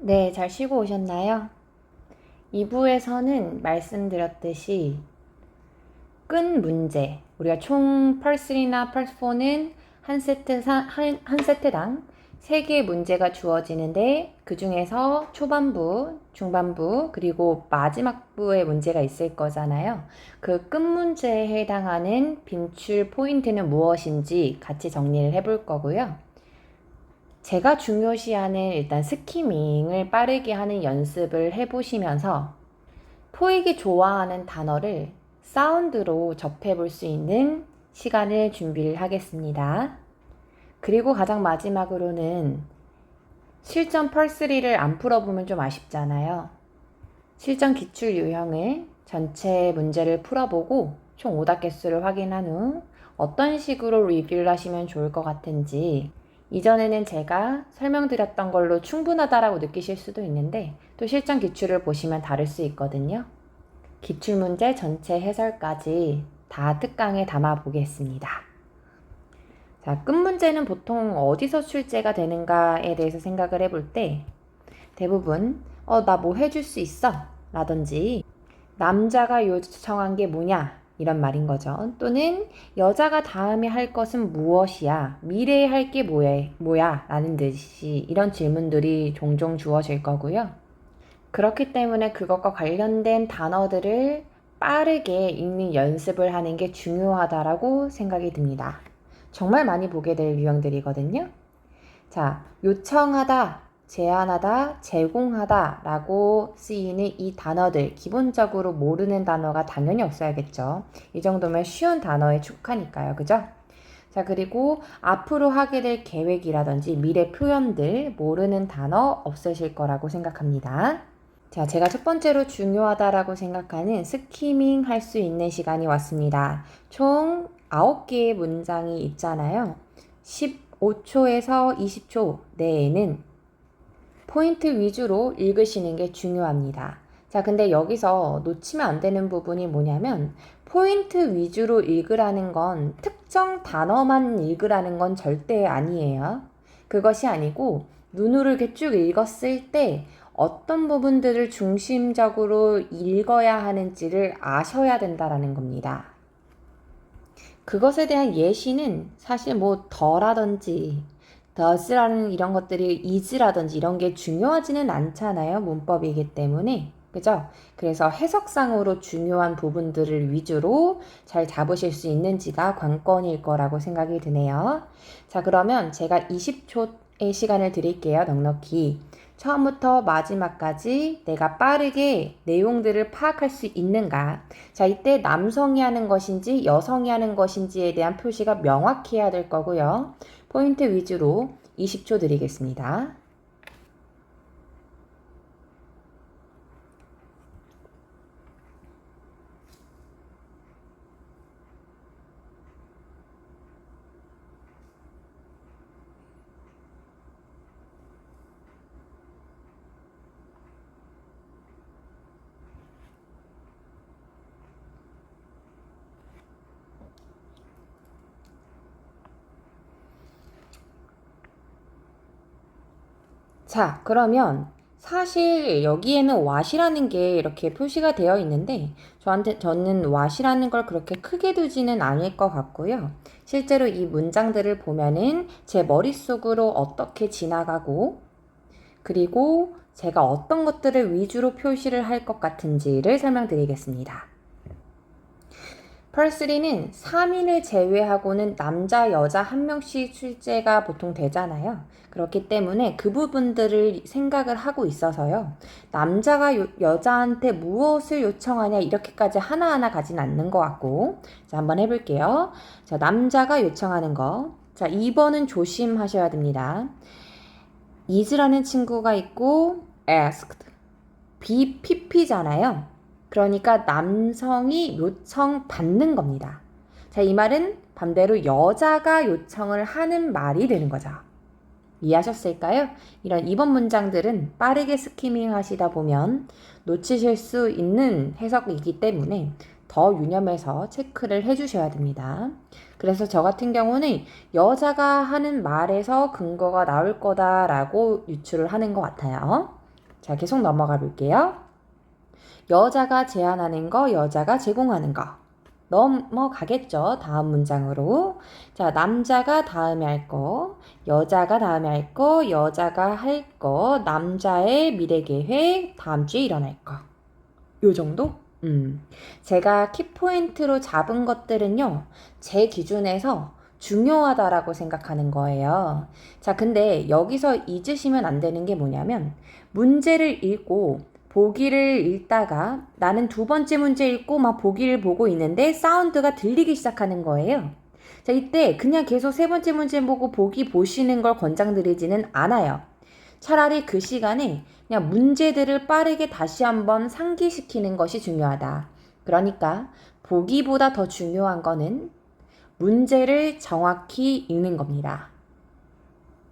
네, 잘 쉬고 오셨나요? 2부에서는 말씀드렸듯이 끈 문제, 우리가 총 펄3나 펄4는 한 세트당 3개의 문제가 주어지는데 그 중에서 초반부, 중반부, 그리고 마지막부의 문제가 있을 거잖아요. 그 끈 문제에 해당하는 빈출 포인트는 무엇인지 같이 정리를 해볼 거고요. 제가 중요시하는 일단 스키밍을 빠르게 하는 연습을 해보시면서 토익이 좋아하는 단어를 사운드로 접해볼 수 있는 시간을 준비를 하겠습니다. 그리고 가장 마지막으로는 실전 펄3를 안 풀어보면 좀 아쉽잖아요. 실전 기출 유형을 전체 문제를 풀어보고 총 오답 개수를 확인한 후 어떤 식으로 리뷰를 하시면 좋을 것 같은지, 이전에는 제가 설명드렸던 걸로 충분하다라고 느끼실 수도 있는데 또 실전 기출을 보시면 다를 수 있거든요. 기출문제 전체 해설까지 다 특강에 담아 보겠습니다. 자, 끝문제는 보통 어디서 출제가 되는가에 대해서 생각을 해볼 때 대부분 나 뭐 해줄 수 있어? 라든지 남자가 요청한 게 뭐냐? 이런 말인 거죠. 또는 여자가 다음에 할 것은 무엇이야? 미래에 할 게 뭐야? 라는 듯이 이런 질문들이 종종 주어질 거고요. 그렇기 때문에 그것과 관련된 단어들을 빠르게 읽는 연습을 하는 게 중요하다라고 생각이 듭니다. 정말 많이 보게 될 유형들이거든요. 자, 요청하다, 제안하다, 제공하다 라고 쓰이는 이 단어들, 기본적으로 모르는 단어가 당연히 없어야겠죠. 이 정도면 쉬운 단어에 축하니까요. 그죠? 자, 그리고 앞으로 하게 될 계획이라든지 미래 표현들 모르는 단어 없으실 거라고 생각합니다. 자, 제가 첫 번째로 중요하다라고 생각하는 스키밍 할 수 있는 시간이 왔습니다. 총 9개의 문장이 있잖아요. 15초에서 20초 내에는 포인트 위주로 읽으시는 게 중요합니다. 자, 근데 여기서 놓치면 안 되는 부분이 뭐냐면 포인트 위주로 읽으라는 건 특정 단어만 읽으라는 건 절대 아니에요. 그것이 아니고 눈으로 이렇게 쭉 읽었을 때 어떤 부분들을 중심적으로 읽어야 하는지를 아셔야 된다라는 겁니다. 그것에 대한 예시는 사실 뭐 더라든지 does라는 이런 것들이 is라든지 이런 게 중요하지는 않잖아요. 문법이기 때문에. 그죠? 그래서 해석상으로 중요한 부분들을 위주로 잘 잡으실 수 있는지가 관건일 거라고 생각이 드네요. 자, 그러면 제가 20초의 시간을 드릴게요. 넉넉히. 처음부터 마지막까지 내가 빠르게 내용들을 파악할 수 있는가. 자, 이때 남성이 하는 것인지 여성이 하는 것인지에 대한 표시가 명확해야 될 거고요. 포인트 위주로 20초 드리겠습니다. 자, 그러면 사실 여기에는 what이라는 게 이렇게 표시가 되어 있는데 저는 what이라는 걸 그렇게 크게 두지는 않을 것 같고요. 실제로 이 문장들을 보면은 제 머릿속으로 어떻게 지나가고 그리고 제가 어떤 것들을 위주로 표시를 할 것 같은지를 설명드리겠습니다. 펄3는 3인을 제외하고는 남자, 여자 한 명씩 출제가 보통 되잖아요. 그렇기 때문에 그 부분들을 생각을 하고 있어서요. 남자가 여자한테 무엇을 요청하냐 이렇게까지 하나하나 가진 않는 것 같고. 자, 한번 해볼게요. 자, 남자가 요청하는 거. 자, 2번은 조심하셔야 됩니다. is라는 친구가 있고 asked. BPP잖아요. 그러니까 남성이 요청받는 겁니다. 자, 이 말은 반대로 여자가 요청을 하는 말이 되는 거죠. 이해하셨을까요? 이런 2번 문장들은 빠르게 스키밍 하시다 보면 놓치실 수 있는 해석이기 때문에 더 유념해서 체크를 해주셔야 됩니다. 그래서 저 같은 경우는 여자가 하는 말에서 근거가 나올 거다라고 유추를 하는 것 같아요. 자, 계속 넘어가 볼게요. 여자가 제안하는 거, 여자가 제공하는 거. 넘어가겠죠. 다음 문장으로. 자, 남자가 다음에 할 거, 여자가 다음에 할 거, 여자가 할 거, 남자의 미래 계획, 다음 주에 일어날 거. 요 정도? 제가 키포인트로 잡은 것들은요, 제 기준에서 중요하다라고 생각하는 거예요. 자, 근데 여기서 잊으시면 안 되는 게 뭐냐면, 문제를 읽고 보기를 읽다가 나는 두 번째 문제 읽고 막 보기를 보고 있는데 사운드가 들리기 시작하는 거예요. 자, 이때 그냥 계속 세 번째 문제 보고 보기 보시는 걸 권장드리지는 않아요. 차라리 그 시간에 그냥 문제들을 빠르게 다시 한번 상기시키는 것이 중요하다. 그러니까 보기보다 더 중요한 거는 문제를 정확히 읽는 겁니다.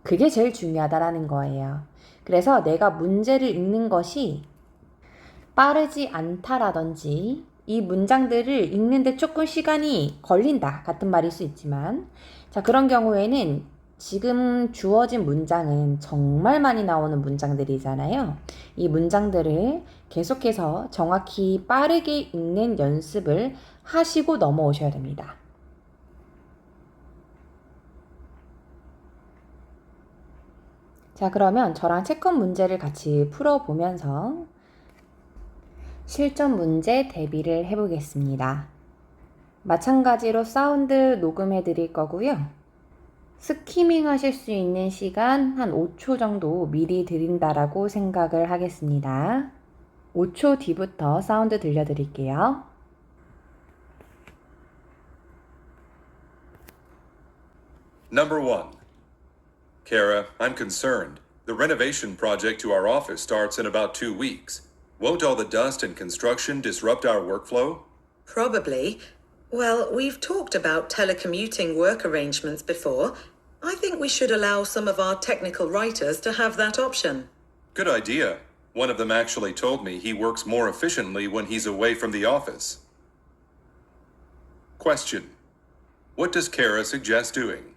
그게 제일 중요하다라는 거예요. 그래서 내가 문제를 읽는 것이 빠르지 않다라든지 이 문장들을 읽는데 조금 시간이 걸린다 같은 말일 수 있지만, 자, 그런 경우에는 지금 주어진 문장은 정말 많이 나오는 문장들이잖아요. 이 문장들을 계속해서 정확히 빠르게 읽는 연습을 하시고 넘어오셔야 됩니다. 자, 그러면 저랑 채권 문제를 같이 풀어보면서 실전 문제 대비를 해보겠습니다. 마찬가지로 사운드 녹음해 드릴 거고요. 스키밍 하실 수 있는 시간 한 5초 정도 미리 드린다라고 생각을 하겠습니다. 5초 뒤부터 사운드 들려드릴게요. Number 1. Kara, I'm concerned. The renovation project to our office starts in about 2 weeks. Won't all the dust and construction disrupt our workflow? Probably. Well, we've talked about telecommuting work arrangements before. I think we should allow some of our technical writers to have that option. Good idea. One of them actually told me he works more efficiently when he's away from the office. Question. What does Kara suggest doing?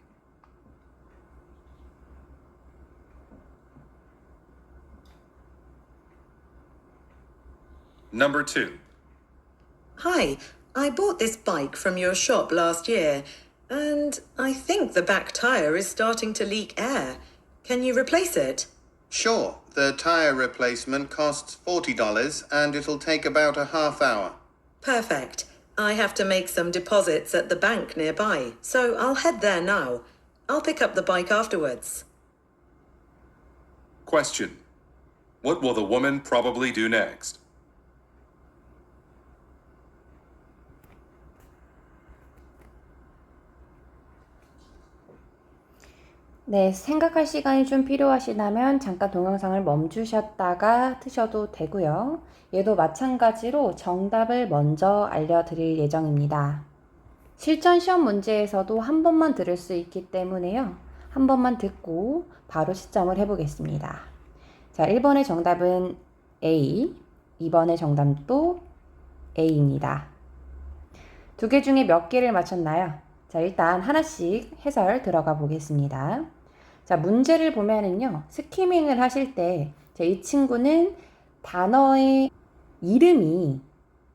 Number 2. Hi, I bought this bike from your shop last year, and I think the back tire is starting to leak air. Can you replace it? Sure, the tire replacement costs $40 and it'll take about a half hour. Perfect. I have to make some deposits at the bank nearby, so I'll head there now. I'll pick up the bike afterwards. Question. What will the woman probably do next? 네, 생각할 시간이 좀 필요하시다면 잠깐 동영상을 멈추셨다가 트셔도 되고요. 얘도 마찬가지로 정답을 먼저 알려드릴 예정입니다. 실전 시험 문제에서도 한 번만 들을 수 있기 때문에요. 한 번만 듣고 바로 시점을 해보겠습니다. 자, 1번의 정답은 A, 2번의 정답도 A입니다. 두 개 중에 몇 개를 맞췄나요? 자, 일단 하나씩 해설 들어가 보겠습니다. 자, 문제를 보면은요, 스키밍을 하실 때, 이 친구는 단어의 이름이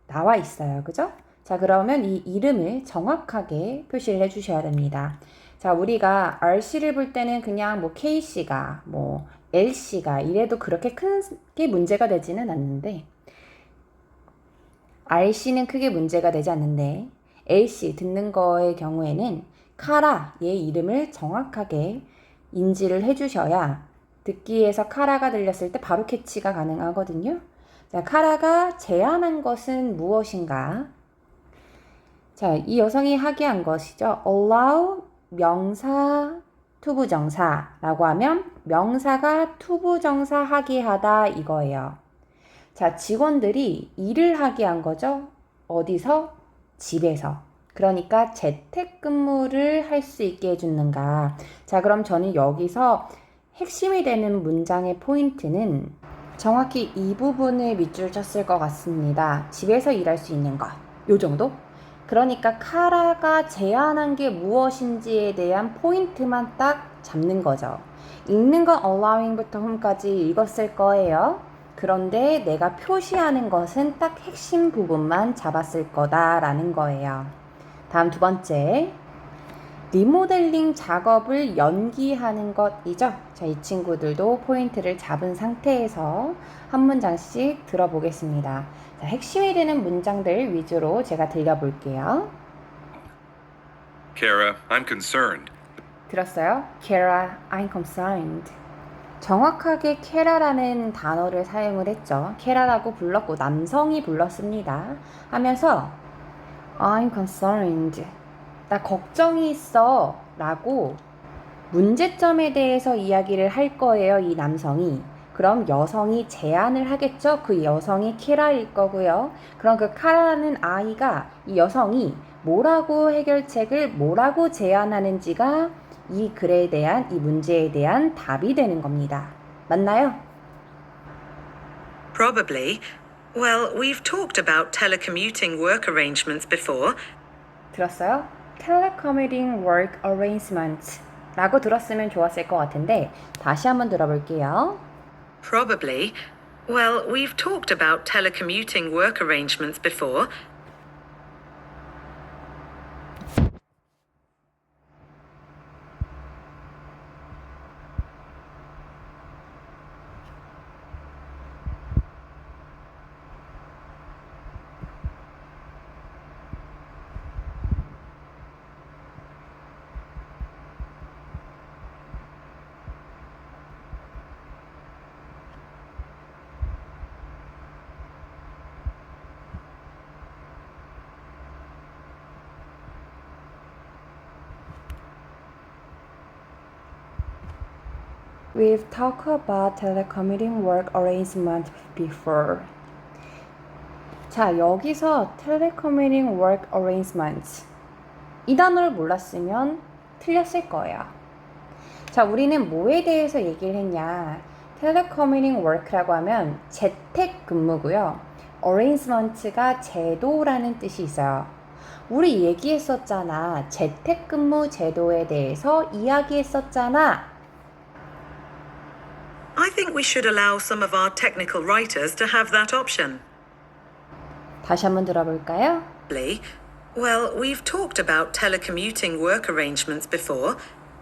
나와 있어요. 그죠? 자, 그러면 이 이름을 정확하게 표시를 해주셔야 됩니다. 자, 우리가 RC를 볼 때는 그냥 뭐 KC가, 뭐 LC가 이래도 그렇게 크게 문제가 되지는 않는데, RC는 크게 문제가 되지 않는데, LC 듣는 거의 경우에는 카라 얘 이름을 정확하게 인지를 해주셔야 듣기에서 카라가 들렸을 때 바로 캐치가 가능하거든요. 자, 카라가 제안한 것은 무엇인가? 자, 이 여성이 하게 한 것이죠. allow 명사 투부정사라고 하면 명사가 투부정사 하게 하다 이거예요. 자, 직원들이 일을 하게 한 거죠. 어디서? 집에서. 그러니까 재택근무를 할 수 있게 해주는가. 자, 그럼 저는 여기서 핵심이 되는 문장의 포인트는 정확히 이 부분을 밑줄 쳤을 것 같습니다. 집에서 일할 수 있는 것. 요 정도? 그러니까 카라가 제안한 게 무엇인지에 대한 포인트만 딱 잡는 거죠. 읽는 건 allowing부터 home까지 읽었을 거예요. 그런데 내가 표시하는 것은 딱 핵심 부분만 잡았을 거다라는 거예요. 다음 두 번째. 리모델링 작업을 연기하는 것이죠. 자, 이 친구들도 포인트를 잡은 상태에서 한 문장씩 들어보겠습니다. 자, 핵심이 되는 문장들 위주로 제가 들려볼게요. Kara, I'm concerned. 들었어요? Kara, I'm concerned. 정확하게 Kara라는 단어를 사용을 했죠. Kara라고 불렀고 남성이 불렀습니다. 하면서 I'm concerned. 나 걱정이 있어 라고 문제점에 대해서 이야기를 할 거예요, 이 남성이. 그럼 여성이 제안을 하겠죠? 그 여성이 키라일 거고요. 그럼 그 카라라는 아이가 이 여성이 뭐라고 해결책을 뭐라고 제안하는지가 이 글에 대한, 이 문제에 대한 답이 되는 겁니다. 맞나요? Probably. Well, we've talked about telecommuting work arrangements before. 들었어요? Telecommuting work arrangements 라고 들었으면 좋았을 것 같은데 다시 한번 들어볼게요. Probably. Well, we've talked about telecommuting work arrangements before. We've talked about telecommuting work arrangement before. 자, 여기서 telecommuting work arrangements 이 단어를 몰랐으면 틀렸을 거예요. 자, 우리는 뭐에 대해서 얘기를 했냐? telecommuting work라고 하면 재택 근무고요. arrangement가 제도라는 뜻이 있어요. 우리 얘기했었잖아. 재택 근무 제도에 대해서 이야기했었잖아. I think we should allow some of our technical writers to have that option. 다시 한번 들어볼까요? Well, we've talked about telecommuting work arrangements before.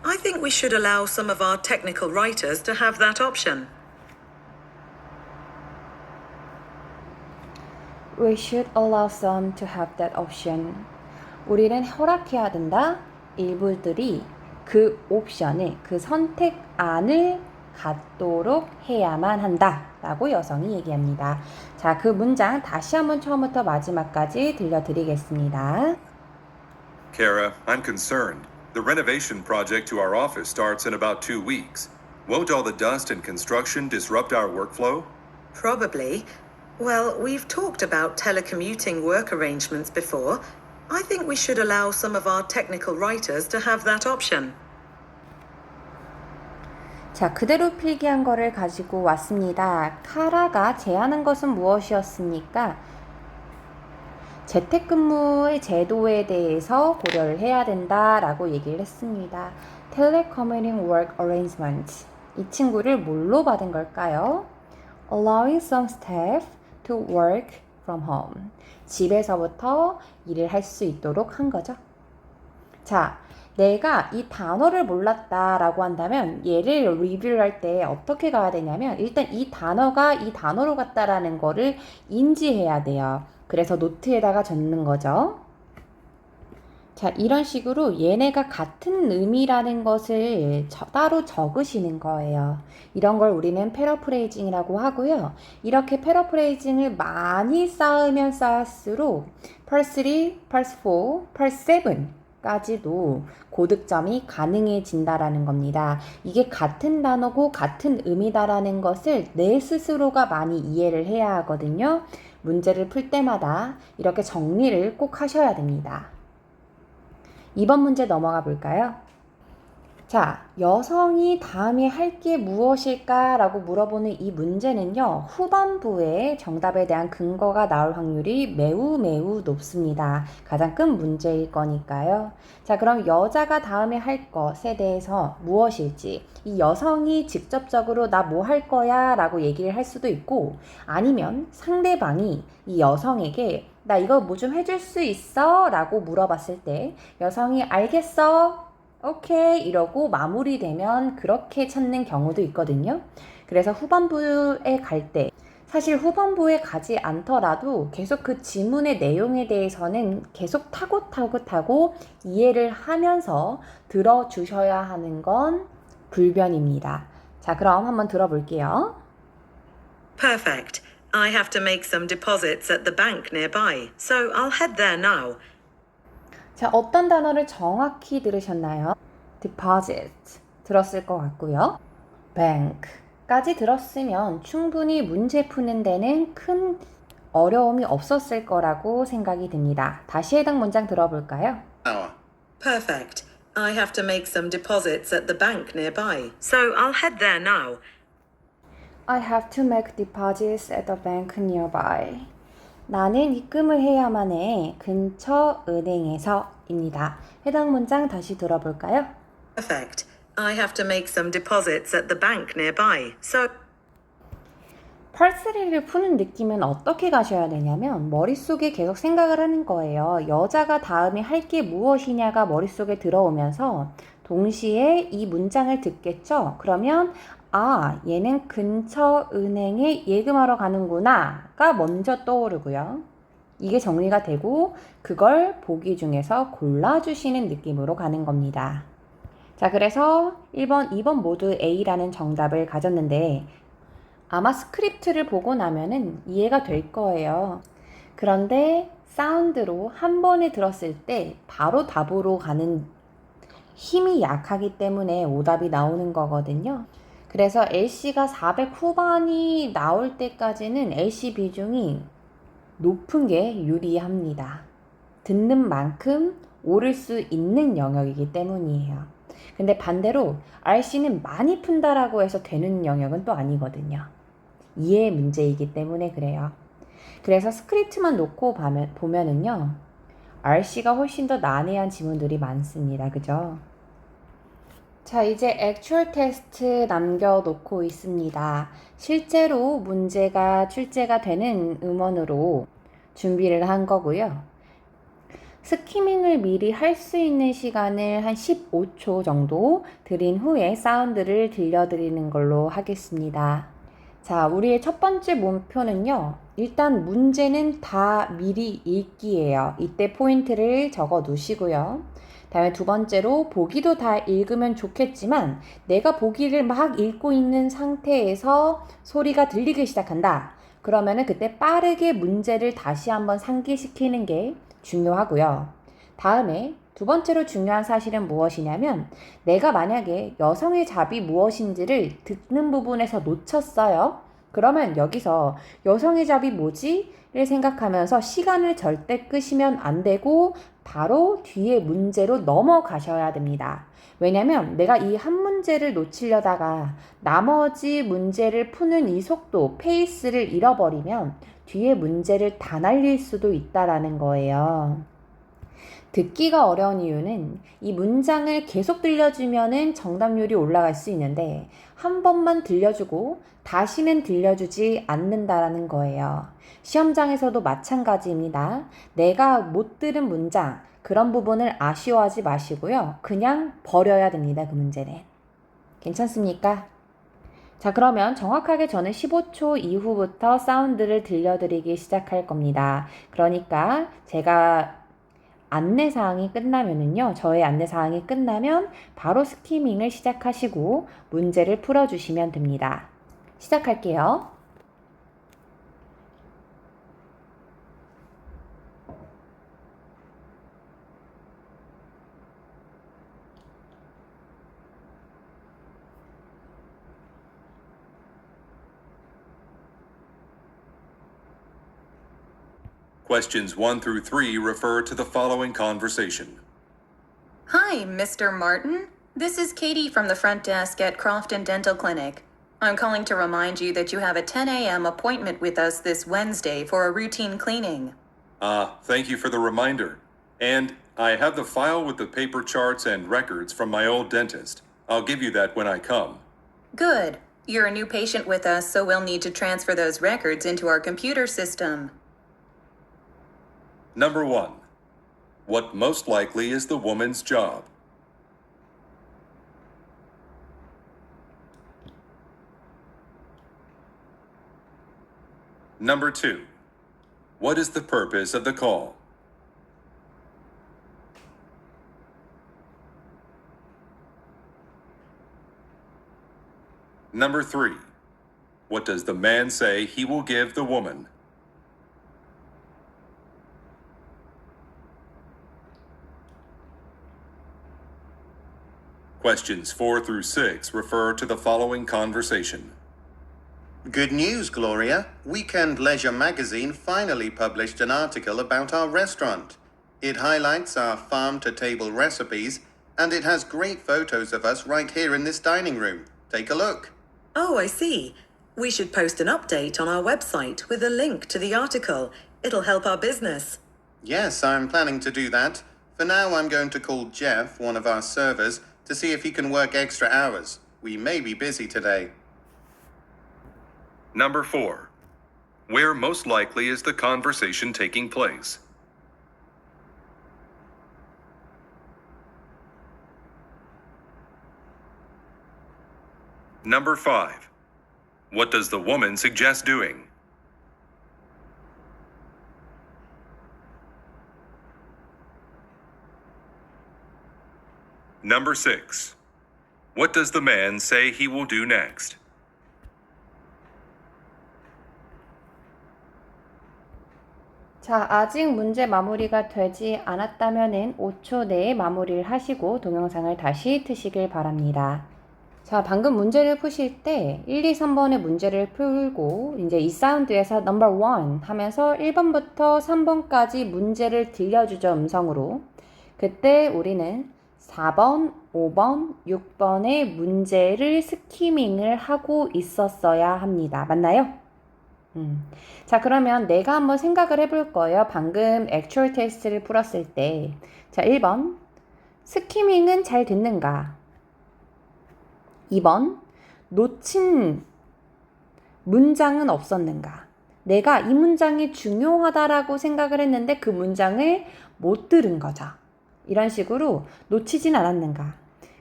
I think we should allow some of our technical writers to have that option. We should allow some to have that option. 우리는 허락해야 된다. 일부들이 그 옵션을, 그 선택안을 갖도록 해야만 한다 라고 여성이 얘기합니다. 자, 그 문장 다시 한번 처음부터 마지막까지 들려드리겠습니다. Kara, I'm concerned. The renovation project to our office starts in about 2 weeks. Won't all the dust and construction disrupt our workflow? Probably. Well, we've talked about telecommuting work arrangements before. I think we should allow some of our technical writers to have that option. 자, 그대로 필기한 거를 가지고 왔습니다. 카라가 제안한 것은 무엇이었습니까? 재택근무의 제도에 대해서 고려를 해야 된다라고 얘기를 했습니다. Telecommuting work arrangement. 이 친구를 뭘로 받은 걸까요? Allowing some staff to work from home. 집에서부터 일을 할 수 있도록 한 거죠. 자, 내가 이 단어를 몰랐다라고 한다면 얘를 리뷰할 때 어떻게 가야 되냐면 일단 이 단어가 이 단어로 같다라는 거를 인지해야 돼요. 그래서 노트에다가 적는 거죠. 자, 이런 식으로 얘네가 같은 의미라는 것을 따로 적으시는 거예요. 이런 걸 우리는 패러프레이징이라고 하고요. 이렇게 패러프레이징을 많이 쌓으면 쌓을수록 펄3, 펄4, 펄7 까지도 고득점이 가능해진다라는 겁니다. 이게 같은 단어고 같은 의미다라는 것을 내 스스로가 많이 이해를 해야 하거든요. 문제를 풀 때마다 이렇게 정리를 꼭 하셔야 됩니다. 2번 문제 넘어가 볼까요? 자, 여성이 다음에 할 게 무엇일까라고 물어보는 이 문제는요, 후반부에 정답에 대한 근거가 나올 확률이 매우 매우 높습니다. 가장 큰 문제일 거니까요. 자, 그럼 여자가 다음에 할 것에 대해서 무엇일지, 이 여성이 직접적으로 나 뭐 할 거야 라고 얘기를 할 수도 있고, 아니면 상대방이 이 여성에게 나 이거 뭐 좀 해줄 수 있어? 라고 물어봤을 때 여성이 알겠어? 오케이 이러고 마무리되면 그렇게 찾는 경우도 있거든요. 그래서 후반부에 갈 때 사실 후반부에 가지 않더라도 계속 그 지문의 내용에 대해서는 계속 타고 이해를 하면서 들어주셔야 하는 건 불변입니다. 자, 그럼 한번 들어볼게요. Perfect. I have to make some deposits at the bank nearby, so I'll head there now. 자, 어떤 단어를 정확히 들으셨나요? deposit 들었을 것 같고요. bank까지 들었으면 충분히 문제 푸는 데는 큰 어려움이 없었을 거라고 생각이 듭니다. 다시 해당 문장 들어볼까요? Hour. Perfect. I have to make some deposits at the bank nearby, so I'll head there now. I have to make deposits at the bank nearby. 나는 입금을 해야만 해. 근처 은행에서입니다. 해당 문장 다시 들어볼까요? Perfect. I have to make some deposits at the bank nearby, so 펄스리를 푸는 느낌은 어떻게 가셔야 되냐면 머릿속에 계속 생각을 하는 거예요. 여자가 다음에 할 게 무엇이냐가 머릿속에 들어오면서 동시에 이 문장을 듣겠죠? 그러면 아, 얘는 근처 은행에 예금하러 가는구나가 먼저 떠오르고요. 이게 정리가 되고 그걸 보기 중에서 골라주시는 느낌으로 가는 겁니다. 자, 그래서 1번, 2번 모두 A라는 정답을 가졌는데 아마 스크립트를 보고 나면은 이해가 될 거예요. 그런데 사운드로 한 번에 들었을 때 바로 답으로 가는 힘이 약하기 때문에 오답이 나오는 거거든요. 그래서 LC가 400 후반이 나올 때까지는 LC 비중이 높은 게 유리합니다. 듣는 만큼 오를 수 있는 영역이기 때문이에요. 근데 반대로 RC는 많이 푼다라고 해서 되는 영역은 또 아니거든요. 이해 문제이기 때문에 그래요. 그래서 스크립트만 놓고 보면은요, RC가 훨씬 더 난해한 지문들이 많습니다. 그죠? 자, 이제 액츄얼 테스트 남겨놓고 있습니다. 실제로 문제가 출제가 되는 음원으로 준비를 한 거고요. 스키밍을 미리 할 수 있는 시간을 한 15초 정도 드린 후에 사운드를 들려드리는 걸로 하겠습니다. 자, 우리의 첫 번째 목표는요. 일단 문제는 다 미리 읽기예요. 이때 포인트를 적어 놓으시고요. 다음에 두 번째로 보기도 다 읽으면 좋겠지만 내가 보기를 막 읽고 있는 상태에서 소리가 들리기 시작한다. 그러면은 그때 빠르게 문제를 다시 한번 상기시키는 게 중요하고요. 다음에 두 번째로 중요한 사실은 무엇이냐면 내가 만약에 여성의 잡이 무엇인지를 듣는 부분에서 놓쳤어요. 그러면 여기서 여성의 잡이 뭐지? 를 생각하면서 시간을 절대 끄시면 안 되고 바로 뒤에 문제로 넘어가셔야 됩니다. 왜냐면 내가 이 한 문제를 놓치려다가 나머지 문제를 푸는 이 속도, 페이스를 잃어버리면 뒤에 문제를 다 날릴 수도 있다라는 거예요. 듣기가 어려운 이유는 이 문장을 계속 들려주면은 정답률이 올라갈 수 있는데 한 번만 들려주고 다시는 들려주지 않는다라는 거예요. 시험장에서도 마찬가지입니다. 내가 못 들은 문장, 그런 부분을 아쉬워하지 마시고요. 그냥 버려야 됩니다. 그 문제는. 괜찮습니까? 자, 그러면 정확하게 저는 15초 이후부터 사운드를 들려드리기 시작할 겁니다. 그러니까 제가 안내사항이 끝나면은요, 저의 안내사항이 끝나면 바로 스키밍을 시작하시고 문제를 풀어주시면 됩니다. 시작할게요. Questions 1 through 3 refer to the following conversation. Hi, Mr. Martin. This is Katie from the front desk at Crofton Dental Clinic. I'm calling to remind you that you have a 10 a.m. appointment with us this Wednesday for a routine cleaning. Thank you for the reminder. And I have the file with the paper charts and records from my old dentist. I'll give you that when I come. Good. You're a new patient with us, so we'll need to transfer those records into our computer system. Number 1. What most likely is the woman's job? Number 2. What is the purpose of the call? Number 3. What does the man say he will give the woman? Questions 4 through 6 refer to the following conversation. Good news, Gloria. Weekend Leisure magazine finally published an article about our restaurant. It highlights our farm-to-table recipes, and it has great photos of us right here in this dining room. Take a look. Oh, I see. We should post an update on our website with a link to the article. It'll help our business. Yes, I'm planning to do that. For now, I'm going to call Jeff, one of our servers, to see if he can work extra hours. We may be busy today. Number 4. Where most likely is the conversation taking place? Number 5. What does the woman suggest doing? Number 6. What does the man say he will do next? 자, 아직 문제 마무리가 되지 않았다면은 5초 내에 마무리를 하시고 동영상을 다시 트시길 바랍니다. 자, 방금 문제를 푸실 때 1, 2, 3번의 문제를 풀고 이제 이 사운드에서 number 1 하면서 1번부터 3번까지 문제를 들려주죠, 음성으로. 그때 우리는 4번, 5번, 6번의 문제를 스키밍을 하고 있었어야 합니다. 맞나요? 자, 그러면 내가 한번 생각을 해볼 거예요. 방금 액추얼 테스트를 풀었을 때. 자, 1번. 스키밍은 잘 듣는가? 2번. 놓친 문장은 없었는가? 내가 이 문장이 중요하다라고 생각을 했는데 그 문장을 못 들은 거죠. 이런 식으로 놓치진 않았는가?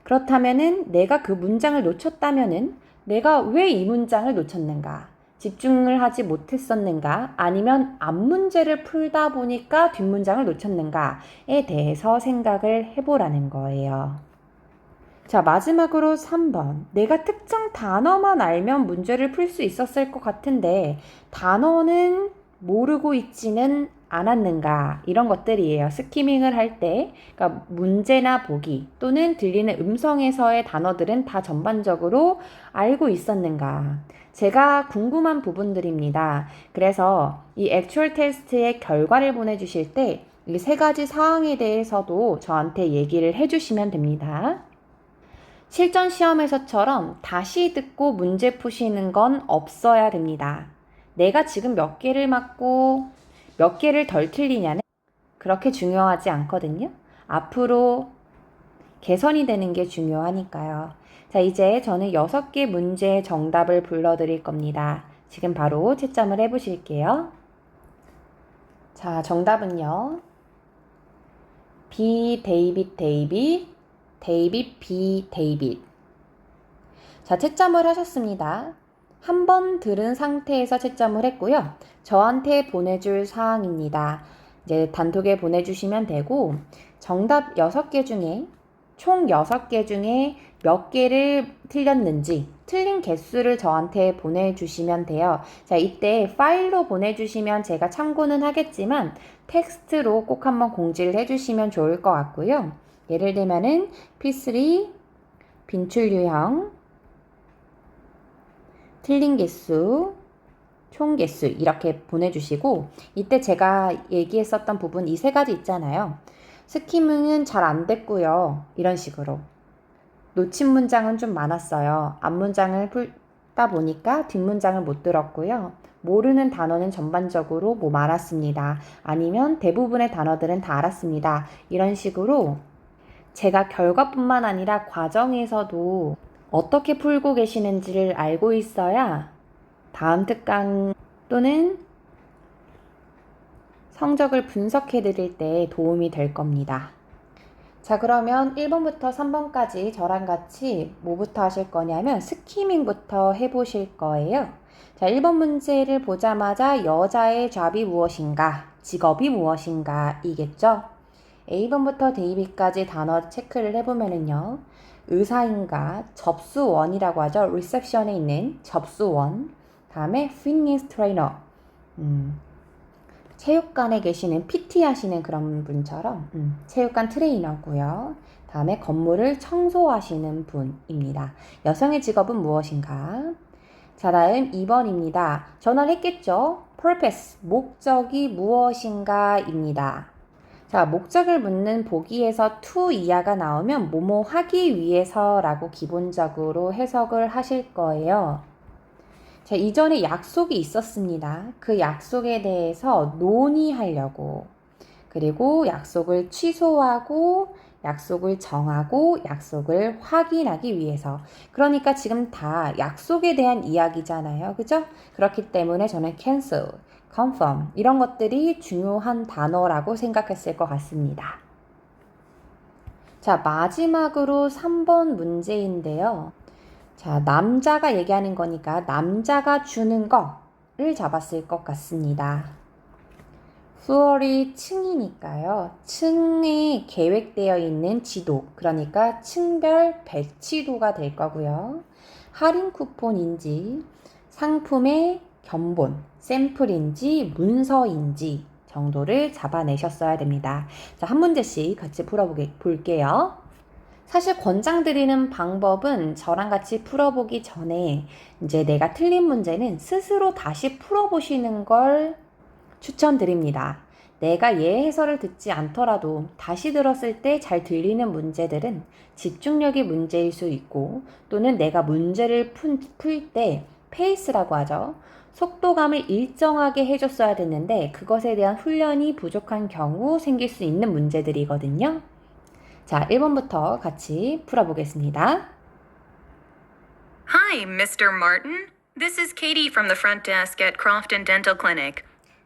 그렇다면은 내가 그 문장을 놓쳤다면은 내가 왜 이 문장을 놓쳤는가? 집중을 하지 못했었는가? 아니면 앞 문제를 풀다 보니까 뒷문장을 놓쳤는가에 대해서 생각을 해보라는 거예요. 자, 마지막으로 3번. 내가 특정 단어만 알면 문제를 풀 수 있었을 것 같은데 단어는 모르고 있지는 않았는가? 이런 것들이에요. 스키밍을 할 때, 그러니까 문제나 보기 또는 들리는 음성에서의 단어들은 다 전반적으로 알고 있었는가? 제가 궁금한 부분들입니다. 그래서 이 액추얼 테스트의 결과를 보내주실 때 이 세 가지 사항에 대해서도 저한테 얘기를 해주시면 됩니다. 실전 시험에서처럼 다시 듣고 문제 푸시는 건 없어야 됩니다. 내가 지금 몇 개를 맞고 몇 개를 덜 틀리냐는 그렇게 중요하지 않거든요. 앞으로 개선이 되는 게 중요하니까요. 자, 이제 저는 6개 문제의 정답을 불러드릴 겁니다. 지금 바로 채점을 해보실게요. 자, 정답은요. B, 데이빗, 데이빗, 데이빗, B, 데이빗. 자, 채점을 하셨습니다. 한 번 들은 상태에서 채점을 했고요. 저한테 보내줄 사항입니다. 이제 단톡에 보내주시면 되고 정답 6개 중에 총 6개 중에 몇 개를 틀렸는지 틀린 개수를 저한테 보내주시면 돼요. 자, 이때 파일로 보내주시면 제가 참고는 하겠지만 텍스트로 꼭 한번 공지를 해주시면 좋을 것 같고요. 예를 들면은 P3 빈출 유형 틀린 개수 총 개수 이렇게 보내주시고 이때 제가 얘기했었던 부분 이 세 가지 있잖아요. 스키밍은 잘 안 됐고요. 이런 식으로 놓친 문장은 좀 많았어요. 앞문장을 풀다 보니까 뒷문장을 못 들었고요. 모르는 단어는 전반적으로 뭐 말았습니다. 아니면 대부분의 단어들은 다 알았습니다. 이런 식으로 제가 결과뿐만 아니라 과정에서도 어떻게 풀고 계시는지를 알고 있어야 다음 특강 또는 성적을 분석해 드릴 때 도움이 될 겁니다. 자, 그러면 1번부터 3번까지 저랑 같이 뭐부터 하실 거냐면 스키밍부터 해보실 거예요. 자, 1번 문제를 보자마자 여자의 잡이 무엇인가, 직업이 무엇인가 이겠죠? A번부터 D까지 단어 체크를 해보면은요. 의사인가, 접수원이라고 하죠. 리셉션에 있는 접수원. 다음에 피트니스 트레이너. 체육관에 계시는 PT 하시는 그런 분처럼 체육관 트레이너고요. 다음에 건물을 청소하시는 분입니다. 여성의 직업은 무엇인가? 자, 다음 2번입니다. 전화를 했겠죠? purpose, 목적이 무엇인가 입니다. 자, 목적을 묻는 보기에서 to 이하가 나오면 뭐뭐 하기 위해서라고 기본적으로 해석을 하실 거예요. 자, 이전에 약속이 있었습니다. 그 약속에 대해서 논의하려고, 그리고 약속을 취소하고, 약속을 정하고, 약속을 확인하기 위해서. 그러니까 지금 다 약속에 대한 이야기잖아요. 그죠? 그렇기 때문에 저는 cancel, confirm 이런 것들이 중요한 단어라고 생각했을 것 같습니다. 자, 마지막으로 3번 문제인데요. 자, 남자가 얘기하는 거니까 남자가 주는 거를 잡았을 것 같습니다. 플로어이 층이니까요. 층에 계획되어 있는 지도, 그러니까 층별 배치도가 될 거고요. 할인 쿠폰인지 상품의 견본, 샘플인지 문서인지 정도를 잡아내셨어야 됩니다. 자, 한 문제씩 같이 풀어볼게요. 사실 권장드리는 방법은 저랑 같이 풀어보기 전에 이제 내가 틀린 문제는 스스로 다시 풀어보시는 걸 추천드립니다. 내가 얘 해설을 듣지 않더라도 다시 들었을 때 잘 들리는 문제들은 집중력이 문제일 수 있고 또는 내가 문제를 풀 때 페이스라고 하죠. 속도감을 일정하게 해줬어야 됐는데 그것에 대한 훈련이 부족한 경우 생길 수 있는 문제들이거든요. 자, 1번부터 같이 풀어보겠습니다. Hi, Mr. Martin. This is Katie from the front desk at Crofton Dental Clinic.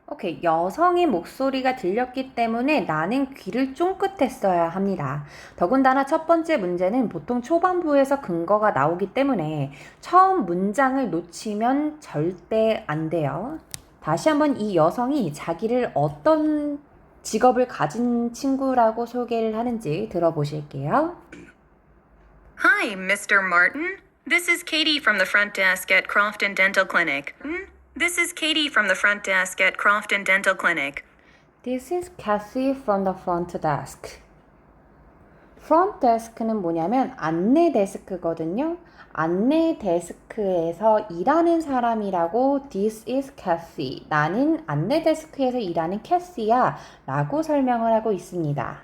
오케이, 여성의 목소리가 들렸기 때문에 나는 귀를 쫑긋했어야 합니다. 더군다나 첫 번째 문제는 보통 초반부에서 근거가 나오기 때문에 처음 문장을 놓치면 절대 안 돼요. 다시 한번 이 여성이 자기를 어떤 직업을 가진 친구라고 소개를 하는지 들어보실게요. Hi, Mr. Martin. This is Katie from the front desk at Crofton Dental Clinic. This is Katie from the front desk at Crofton Dental Clinic. This is Kathy from the front desk. front desk는 뭐냐면 안내 데스크거든요. 안내 데스크에서 일하는 사람이라고 This is Kathy. 나는 안내 데스크에서 일하는 캐시야 라고 설명을 하고 있습니다.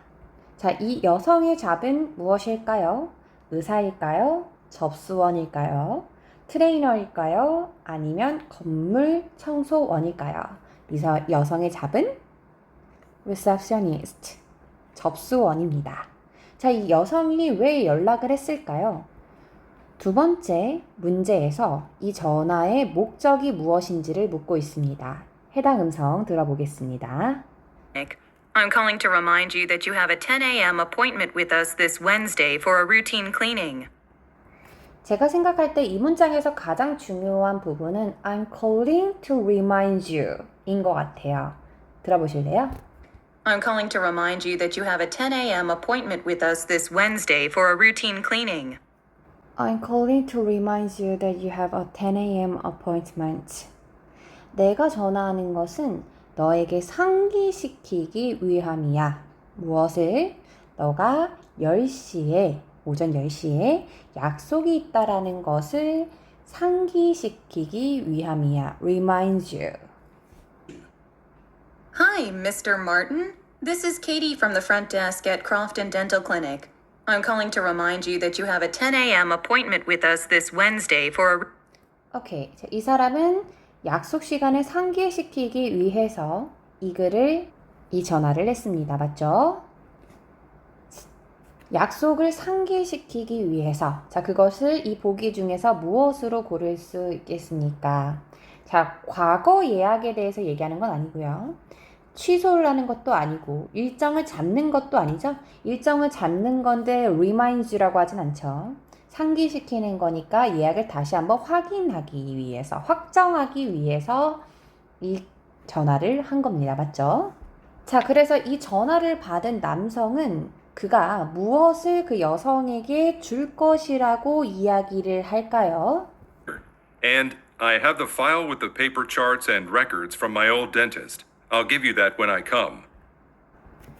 자, 이 여성의 잡은 무엇일까요? 의사일까요? 접수원일까요? 트레이너일까요? 아니면 건물 청소원일까요? 여성의 잡은 receptionist, 접수원입니다. 자, 이 여성이 왜 연락을 했을까요? 두 번째 문제에서 이 전화의 목적이 무엇인지를 묻고 있습니다. 해당 음성 들어보겠습니다. I'm calling to remind you that you have a 10 a.m. appointment with us this Wednesday for a routine cleaning. 제가 생각할 때 이 문장에서 가장 중요한 부분은 I'm calling to remind you 인 것 같아요. 들어보실래요? I'm calling to remind you that you have a 10 a.m. appointment with us this Wednesday for a routine cleaning. I'm calling to remind you that you have a 10 a.m. appointment. 내가 전화하는 것은 너에게 상기시키기 위함이야. 무엇을? 너가 10시에, 오전 10시에 약속이 있다라는 것을 상기시키기 위함이야. Remind you. Hi, Mr. Martin. This is Katie from the front desk at Crofton Dental Clinic. I'm calling to remind you that you have a 10 a.m. appointment with us this Wednesday for a 오케이. 자, 이 사람은 약속 시간을 상기시키기 위해서 이 전화를 했습니다. 맞죠? 약속을 상기시키기 위해서. 자, 그것을 이 보기 중에서 무엇으로 고를 수 있겠습니까? 자, 과거 예약에 대해서 얘기하는 건 아니고요. 취소를 하는 것도 아니고 일정을 잡는 것도 아니죠. 일정을 잡는 건데 reminds you라고 하진 않죠. 상기시키는 거니까 예약을 다시 한번 확인하기 위해서, 확정하기 위해서 이 전화를 한 겁니다. 맞죠? 자, 그래서 이 전화를 받은 남성은 그가 무엇을 그 여성에게 줄 것이라고 이야기를 할까요? And I have the file with the paper charts and records from my old dentist. I'll give you that when I come.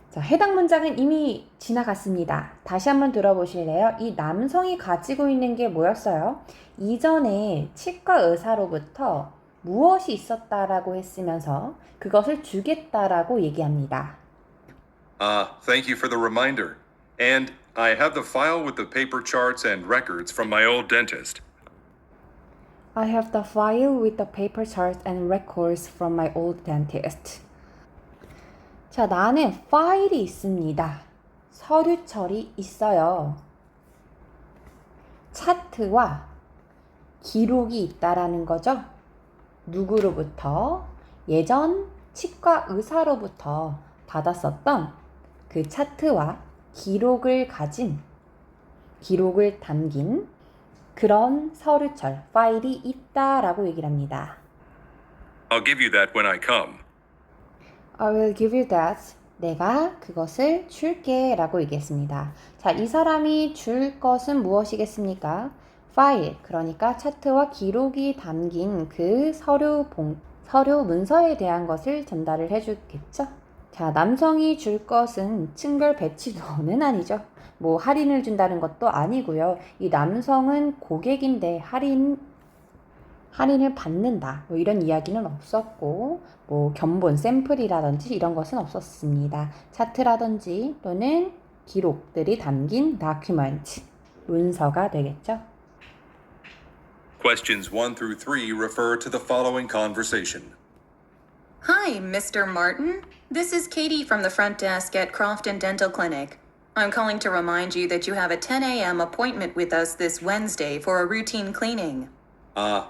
자, 해당 문장은 이미 지나갔습니다. 다시 한번 들어보실래요? 이 남성이 가지고 있는 게 뭐였어요? 이전에 치과 의사로부터 무엇이 있었다라고 했으면서 그것을 주겠다라고 얘기합니다. Thank you for the reminder. And I have the file with the paper charts and records from my old dentist. I have the file with the paper charts and records from my old dentist. 자, 나는 파일이 있습니다. 서류철이 있어요. 차트와 기록이 있다라는 거죠. 누구로부터? 예전 치과 의사로부터 받았었던 그 차트와 기록을 담긴 그런 서류철, 파일이 있다라고 얘기를 합니다. I'll give you that when I come. I will give you that. 내가 그것을 줄게 라고 얘기했습니다. 자, 이 사람이 줄 것은 무엇이겠습니까? 파일, 그러니까 차트와 기록이 담긴 그 서류 문서에 대한 것을 전달을 해주겠죠? 자, 남성이 줄 것은 층별 배치도는 아니죠. 뭐 할인을 준다는 것도 아니고요. 이 남성은 고객인데 할인을 받는다. 뭐 이런 이야기는 없었고, 뭐 견본 샘플이라든지 이런 것은 없었습니다. 차트라든지 또는 기록들이 담긴 document, 문서가 되겠죠. Questions 1 through 3 refer to the following conversation. Hi, Mr. Martin. This is Katie from the front desk at Crofton Dental Clinic. I'm calling to remind you that you have a 10 a.m. appointment with us this Wednesday for a routine cleaning.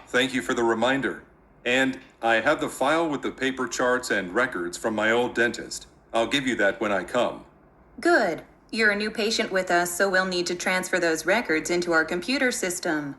Thank you for the reminder. And I have the file with the paper charts and records from my old dentist. I'll give you that when I come. Good. You're a new patient with us, so we'll need to transfer those records into our computer system.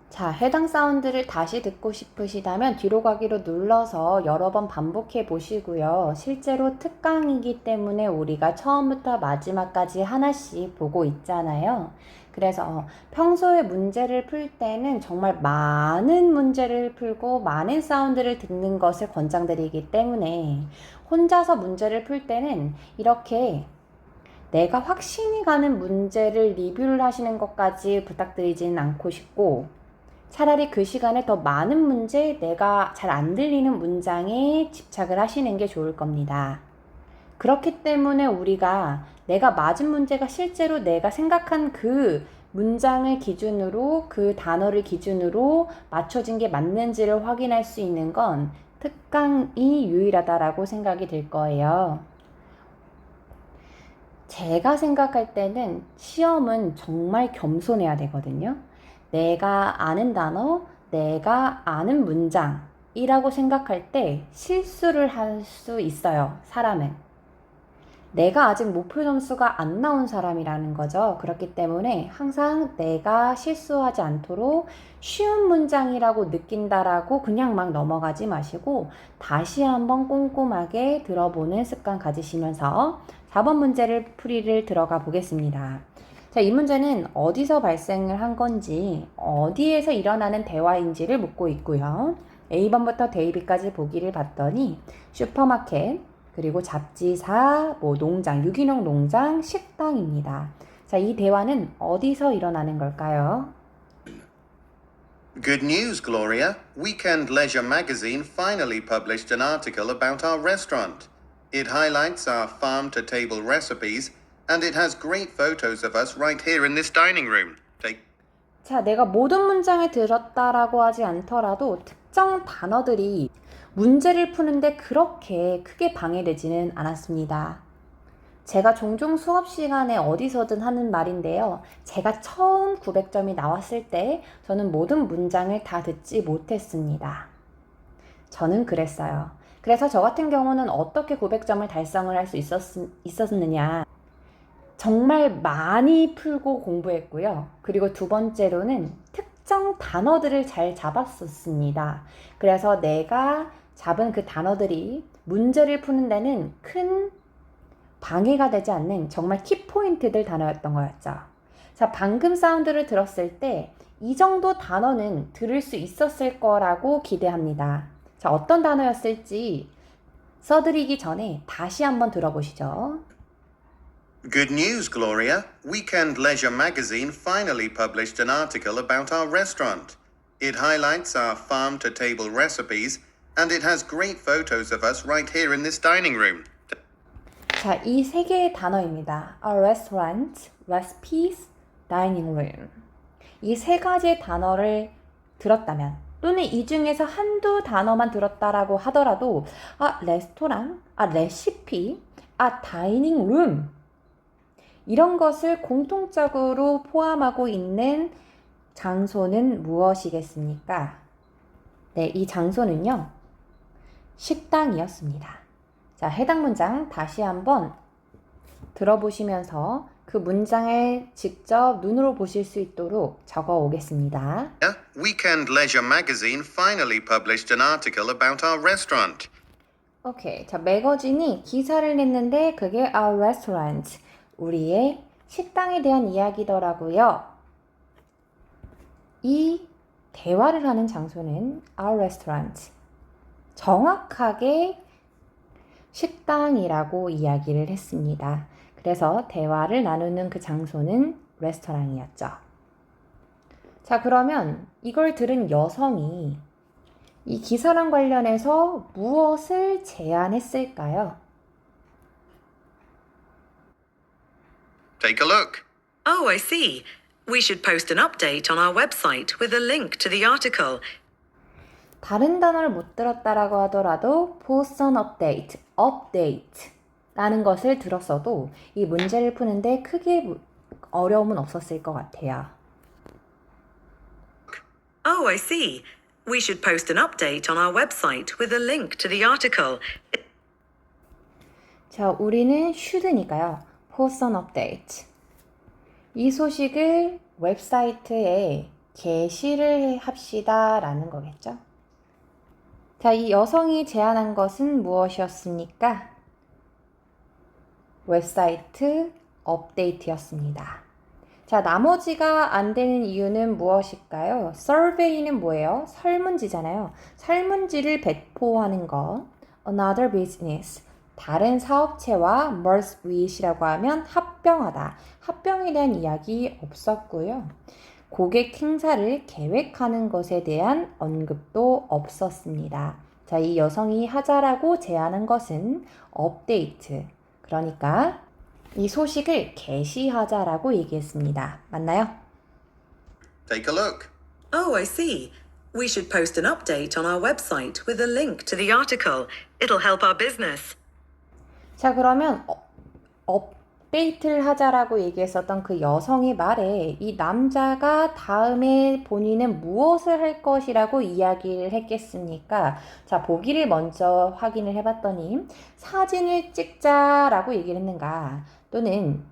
자, 해당 사운드를 다시 듣고 싶으시다면 뒤로 가기로 눌러서 여러 번 반복해 보시고요. 실제로 특강이기 때문에 우리가 처음부터 마지막까지 하나씩 보고 있잖아요. 그래서 평소에 문제를 풀 때는 정말 많은 문제를 풀고 많은 사운드를 듣는 것을 권장드리기 때문에 혼자서 문제를 풀 때는 이렇게 내가 확신이 가는 문제를 리뷰를 하시는 것까지 부탁드리지는 않고 싶고, 차라리 그 시간에 더 많은 문제, 내가 잘 안 들리는 문장에 집착을 하시는 게 좋을 겁니다. 그렇기 때문에 우리가 내가 맞은 문제가 실제로 내가 생각한 그 문장을 기준으로, 그 단어를 기준으로 맞춰진 게 맞는지를 확인할 수 있는 건 특강이 유일하다라고 생각이 들 거예요. 제가 생각할 때는 시험은 정말 겸손해야 되거든요. 내가 아는 단어, 내가 아는 문장이라고 생각할 때 실수를 할 수 있어요, 사람은. 내가 아직 목표 점수가 안 나온 사람이라는 거죠. 그렇기 때문에 항상 내가 실수하지 않도록 쉬운 문장이라고 느낀다라고 그냥 막 넘어가지 마시고 다시 한번 꼼꼼하게 들어보는 습관 가지시면서 4번 문제를 풀이를 들어가 보겠습니다. 자, 이 문제는 어디서 발생을 한 건지, 어디에서 일어나는 대화인지를 묻고 있고요. A번부터 B까지 보기를 봤더니 슈퍼마켓, 그리고 잡지사, 뭐 농장, 유기농 농장, 식당입니다. 자, 이 대화는 어디서 일어나는 걸까요? Good news, Gloria. Weekend Leisure magazine finally published an article about our restaurant. It highlights our farm-to-table recipes, and it has great photos of us right here in this dining room. 자, 내가 모든 문장에 들었다라고 하지 않더라도 특정 단어들이 문제를 푸는데 그렇게 크게 방해되지는 않았습니다. 제가 종종 수업 시간에 어디서든 하는 말인데요. 제가 처음 900점이 나왔을 때 저는 모든 문장을 다 듣지 못했습니다. 저는 그랬어요. 그래서 저 같은 경우는 어떻게 900점을 달성을 할 수 있었느냐. 정말 많이 풀고 공부했고요. 그리고 두 번째로는 특정 단어들을 잘 잡았었습니다. 그래서 내가 잡은 그 단어들이 문제를 푸는 데는 큰 방해가 되지 않는 정말 키포인트들 단어였던 거였죠. 자, 방금 사운드를 들었을 때 이 정도 단어는 들을 수 있었을 거라고 기대합니다. 자, 어떤 단어였을지 써드리기 전에 다시 한번 들어보시죠. Good news, Gloria. Weekend Leisure magazine finally published an article about our restaurant. It highlights our farm-to-table recipes, and it has great photos of us right here in this dining room. 자, 이 세 개의 단어입니다. A restaurant, recipes, dining room. 이 세 가지의 단어를 들었다면 또는 이 중에서 한두 단어만 들었다라고 하더라도 레스토랑, 레시피, 다이닝 룸 이런 것을 공통적으로 포함하고 있는 장소는 무엇이겠습니까? 네, 이 장소는요. 식당이었습니다. 자, 해당 문장 다시 한번 들어보시면서 그 문장을 직접 눈으로 보실 수 있도록 적어 오겠습니다. Weekend Leisure magazine finally published an article about our restaurant. 오케이. 자, 매거진이 기사를 냈는데 그게 our restaurant, 우리의 식당에 대한 이야기더라고요. 이 대화를 하는 장소는 our restaurant. 정확하게 식당이라고 이야기를 했습니다. 그래서 대화를 나누는 그 장소는 레스토랑이었죠. 자, 그러면 이걸 들은 여성이 이 기사랑 관련해서 무엇을 제안했을까요? Take a look. Oh, I see. We should post an update on our website with a link to the article. 다른 단어를 못 들었다라고 하더라도 post an update 라는 것을 들었어도 이 문제를 푸는데 크게 어려움은 없었을 것 같아요. Oh, I see. We should post an update on our website with a link to the article. 자, 우리는 should니까요. post an update. 이 소식을 웹사이트에 게시를 합시다 라는 거겠죠. 자, 이 여성이 제안한 것은 무엇이었습니까? 웹사이트 업데이트였습니다. 자, 나머지가 안 되는 이유는 무엇일까요? survey는 뭐예요? 설문지잖아요. 설문지를 배포하는 것. Another business. 다른 사업체와 merge with이라고 하면 합병하다. 합병에 대한 이야기 없었고요. 고객 행사를 계획하는 것에 대한 언급도 없었습니다. 자, 이 여성이 하자라고 제안한 것은 업데이트. 그러니까 이 소식을 게시하자라고 얘기했습니다. 맞나요? Take a look. Oh, I see. We should post an update on our website with a link to the article. It'll help our business. 자, 그러면 업데이트를 하자라고 얘기했었던 그 여성의 말에 이 남자가 다음에 본인은 무엇을 할 것이라고 이야기를 했겠습니까? 자, 보기를 먼저 확인을 해봤더니 사진을 찍자라고 얘기를 했는가? 또는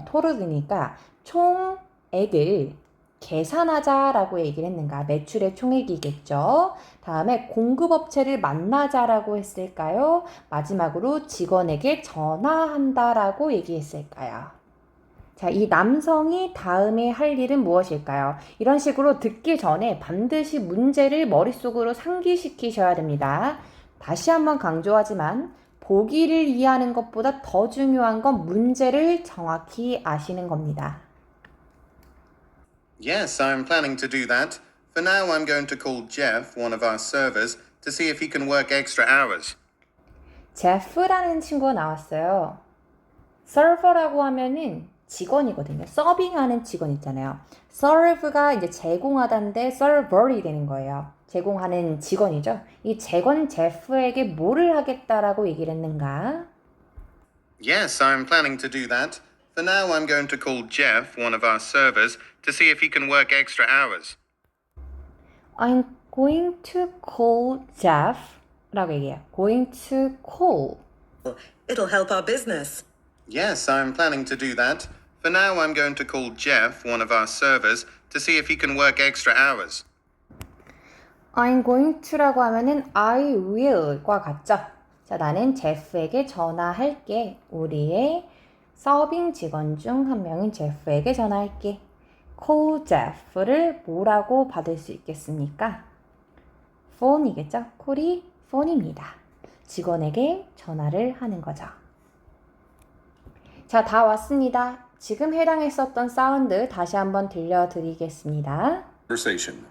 토르드니까 총액을 계산하자라고 얘기를 했는가? 매출의 총액이겠죠. 다음에 공급업체를 만나자라고 했을까요? 마지막으로 직원에게 전화한다라고 얘기했을까요? 자, 이 남성이 다음에 할 일은 무엇일까요? 이런 식으로 듣기 전에 반드시 문제를 머릿속으로 상기시키셔야 됩니다. 다시 한번 강조하지만 보기를 이해하는 것보다 더 중요한 건 문제를 정확히 아시는 겁니다. Yes, I'm planning to do that. For now, I'm going to call Jeff, one of our servers, to see if he can work extra hours. 제프라는 친구가 나왔어요. 서버라고 하면은 직원이거든요. 서빙하는 직원 있잖아요. serve가 이제 제공하다인데 server이 되는 거예요. 제공하는 직원이죠. 이 직원 제프에게 뭐를 하겠다라고 얘기를 했는가? Yes, I'm planning to do that. For now, I'm going to call Jeff, one of our servers, to see if he can work extra hours. I'm going to call Jeff 라고 얘기해요. Going to call. It'll help our business. Yes, I'm planning to do that. For now, I'm going to call Jeff, one of our servers, to see if he can work extra hours. I'm going to라고 하면은 I will과 같죠? 자, 나는 제프에게 전화할게. 우리의 서빙 직원 중 한 명인 제프에게 전화할게. call Jeff를 뭐라고 받을 수 있겠습니까? phone이겠죠? call이 phone입니다. 직원에게 전화를 하는 거죠. 자, 다 왔습니다. 지금 해당했었던 사운드 다시 한번 들려드리겠습니다. Conversation.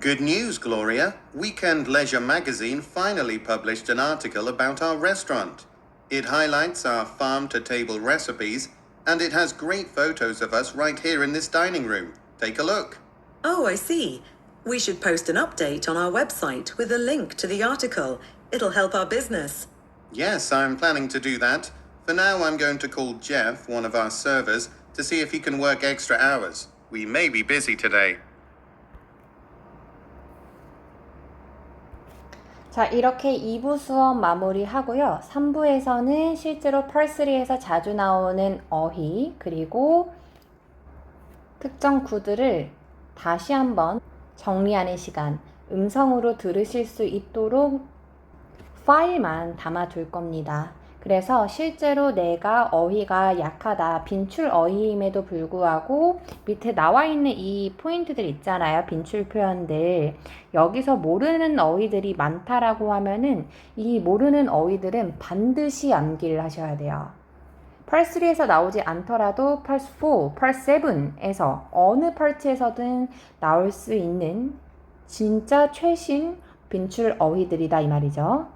Good news, Gloria. Weekend Leisure magazine finally published an article about our restaurant. It highlights our farm-to-table recipes, and it has great photos of us right here in this dining room. Take a look. Oh, I see. We should post an update on our website with a link to the article. It'll help our business. Yes, I'm planning to do that. For now, I'm going to call Jeff, one of our servers, to see if he can work extra hours. We may be busy today. 자, 이렇게 2부 수업 마무리하고요. 3부에서는 실제로 펄3에서 자주 나오는 어휘 그리고 특정 구들을 다시 한번 정리하는 시간, 음성으로 들으실 수 있도록 파일만 담아둘 겁니다. 그래서 실제로 내가 어휘가 약하다, 빈출 어휘임에도 불구하고 밑에 나와 있는 이 포인트들 있잖아요. 빈출 표현들. 여기서 모르는 어휘들이 많다라고 하면은 이 모르는 어휘들은 반드시 암기를 하셔야 돼요. 펄3에서 나오지 않더라도 펄4, 펄7에서 어느 파트에서든 나올 수 있는 진짜 최신 빈출 어휘들이다 이 말이죠.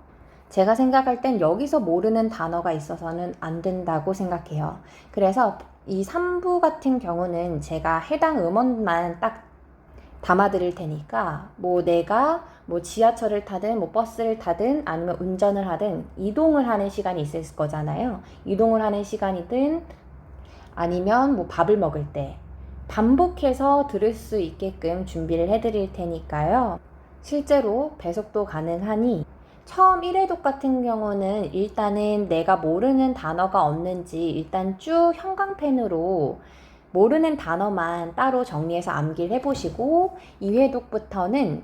제가 생각할 땐 여기서 모르는 단어가 있어서는 안 된다고 생각해요. 그래서 이 3부 같은 경우는 제가 해당 음원만 딱 담아드릴 테니까 뭐 내가 뭐 지하철을 타든 뭐 버스를 타든 아니면 운전을 하든 이동을 하는 시간이 있을 거잖아요. 이동을 하는 시간이든 아니면 뭐 밥을 먹을 때 반복해서 들을 수 있게끔 준비를 해드릴 테니까요. 실제로 배속도 가능하니 처음 1회독 같은 경우는 일단은 내가 모르는 단어가 없는지 일단 쭉 형광펜으로 모르는 단어만 따로 정리해서 암기를 해보시고 2회독부터는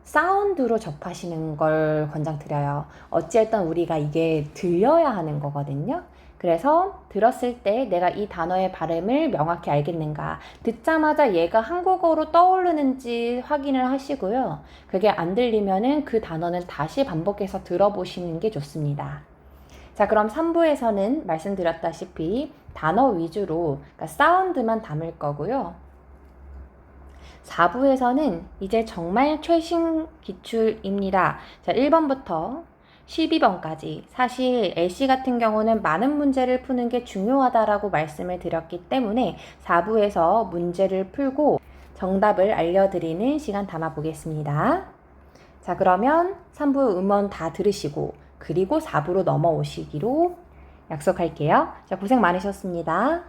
사운드로 접하시는 걸 권장드려요. 어찌됐든 우리가 이게 들려야 하는 거거든요. 그래서 들었을 때 내가 이 단어의 발음을 명확히 알겠는가, 듣자마자 얘가 한국어로 떠오르는지 확인을 하시고요. 그게 안 들리면은 그 단어는 다시 반복해서 들어보시는 게 좋습니다. 자, 그럼 3부에서는 말씀드렸다시피 단어 위주로 그러니까 사운드만 담을 거고요. 4부에서는 이제 정말 최신 기출입니다. 자, 1번부터 12번까지 사실 LC 같은 경우는 많은 문제를 푸는 게 중요하다라고 말씀을 드렸기 때문에 4부에서 문제를 풀고 정답을 알려드리는 시간 담아보겠습니다. 자, 그러면 3부 음원 다 들으시고 그리고 4부로 넘어오시기로 약속할게요. 자, 고생 많으셨습니다.